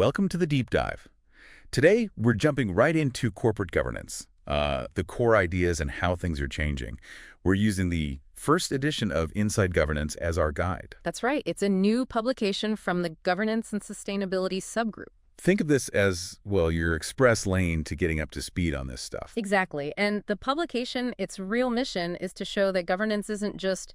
welcome to the deep dive. Today, we're jumping right into corporate governance, the core ideas and how things are changing. We're using the first edition of Inside Governance as our guide. That's right. It's a new publication from the Governance and Sustainability subgroup. Think of this as, well, your express lane to getting up to speed on this stuff. Exactly. And the publication, its real mission is to show that governance isn't just,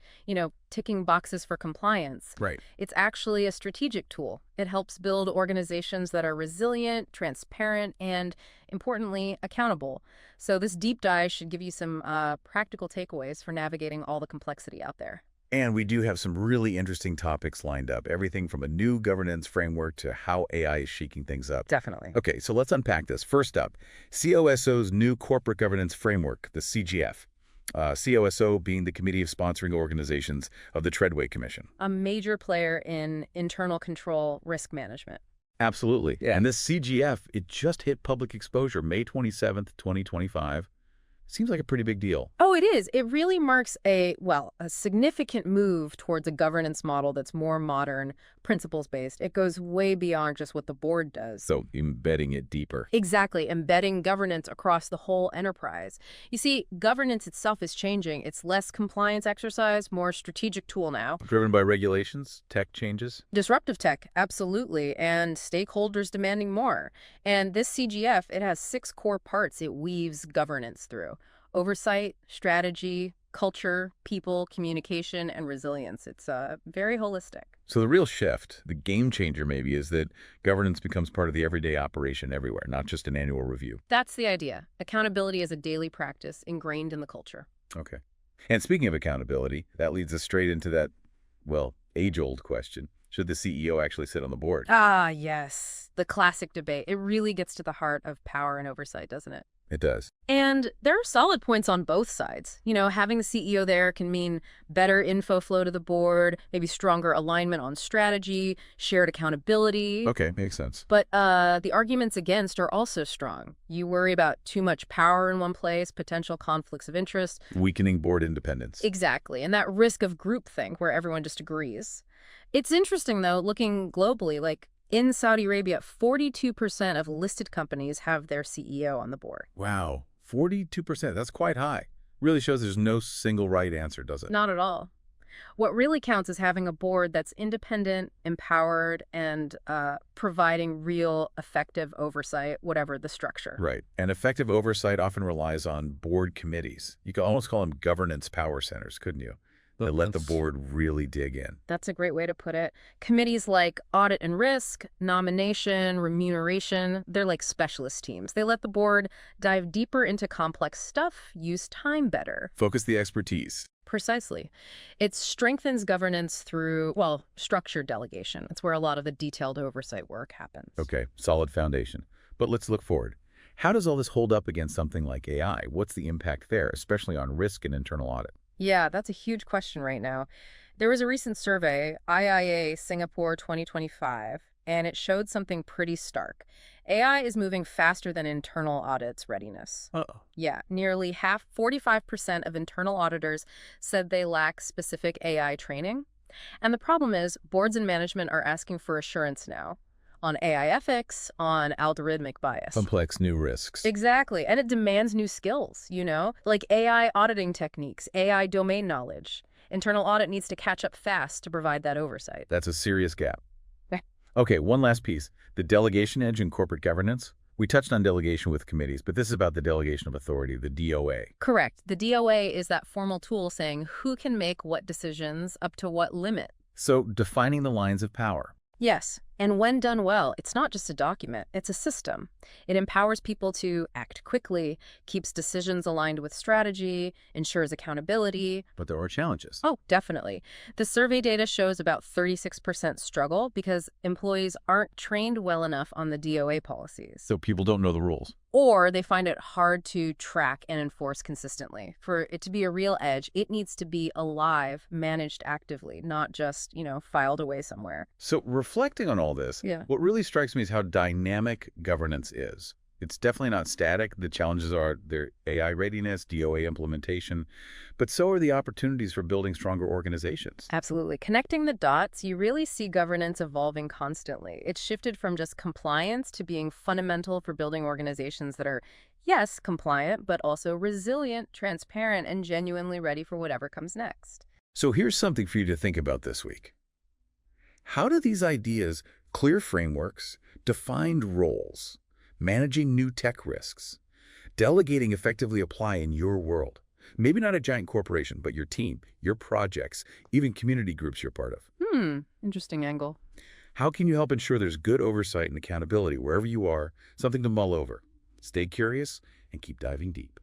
ticking boxes for compliance. Right. It's actually a strategic tool. It helps build organizations that are resilient, transparent, and, importantly, accountable. So this deep dive should give you some practical takeaways for navigating all the complexity out there. And we do have some really interesting topics lined up, everything from a new governance framework to how AI is shaking things up. Definitely. Okay, so let's unpack this. First up, COSO's new corporate governance framework, the CGF. COSO being the Committee of Sponsoring Organizations of the Treadway Commission. A major player in internal control risk management. Absolutely. Yeah. And this CGF, it just hit public exposure May 27th, 2025. Seems like a pretty big deal. Oh, it is. It really marks a significant move towards a governance model that's more modern, principles-based. It goes way beyond just what the board does. So embedding it deeper. Exactly. Embedding governance across the whole enterprise. You see, governance itself is changing. It's less compliance exercise, more strategic tool now. Driven by regulations, tech changes? Disruptive tech, absolutely, and stakeholders demanding more. And this CGF, it has 6 core parts it weaves governance through. Oversight, strategy, culture, people, communication, and resilience. It's very holistic. So the real shift, the game changer maybe, is that governance becomes part of the everyday operation everywhere, not just an annual review. That's the idea. Accountability is a daily practice ingrained in the culture. Okay. And speaking of accountability, that leads us straight into that, age-old question. Should the CEO actually sit on the board? Ah, yes. The classic debate. It really gets to the heart of power and oversight, doesn't it? It does. And there are solid points on both sides. Having the CEO there can mean better info flow to the board, maybe stronger alignment on strategy, shared accountability. Okay, makes sense. But the arguments against are also strong. You worry about too much power in one place, potential conflicts of interest. Weakening board independence. Exactly. And that risk of groupthink where everyone just agrees. It's interesting, though, looking globally, in Saudi Arabia, 42% of listed companies have their CEO on the board. Wow, 42%. That's quite high. Really shows there's no single right answer, does it? Not at all. What really counts is having a board that's independent, empowered, and providing real effective oversight, whatever the structure. Right. And effective oversight often relies on board committees. You could almost call them governance power centers, couldn't you? That let the board really dig in. That's a great way to put it. Committees like audit and risk, nomination, remuneration, they're like specialist teams. They let the board dive deeper into complex stuff, use time better. Focus the expertise. Precisely. It strengthens governance through, structured delegation. That's where a lot of the detailed oversight work happens. Okay, solid foundation. But let's look forward. How does all this hold up against something like AI? What's the impact there, especially on risk and internal audit? Yeah, that's a huge question right now. There was a recent survey, IIA Singapore 2025, and it showed something pretty stark. AI is moving faster than internal audit's readiness. Uh-oh. Yeah, nearly 45% of internal auditors said they lack specific AI training. And the problem is, boards and management are asking for assurance now on AI ethics, on algorithmic bias. Complex new risks. Exactly. And it demands new skills, like AI auditing techniques, AI domain knowledge. Internal audit needs to catch up fast to provide that oversight. That's a serious gap. Okay, one last piece. The delegation edge in corporate governance. We touched on delegation with committees, but this is about the delegation of authority, the DOA. Correct. The DOA is that formal tool saying who can make what decisions up to what limit. So defining the lines of power. Yes. And when done well, it's not just a document, it's a system. It empowers people to act quickly, keeps decisions aligned with strategy, ensures accountability. But there are challenges. Oh, definitely. The survey data shows about 36% struggle because employees aren't trained well enough on the DOA policies. So people don't know the rules. Or they find it hard to track and enforce consistently. For it to be a real edge, it needs to be alive, managed actively, not just, filed away somewhere. So reflecting on all this, Yeah. what really strikes me is how dynamic governance is. It's definitely not static. The challenges are their AI readiness, DOA implementation, but so are the opportunities for building stronger organizations. Absolutely. Connecting the dots, you really see governance evolving constantly. It's shifted from just compliance to being fundamental for building organizations that are, yes, compliant, but also resilient, transparent, and genuinely ready for whatever comes next. So here's something for you to think about this week. How do these ideas, clear frameworks, defined roles, managing new tech risks, delegating effectively apply in your world? Maybe not a giant corporation, but your team, your projects, even community groups you're part of. Interesting angle. How can you help ensure there's good oversight and accountability wherever you are, something to mull over? Stay curious and keep diving deep.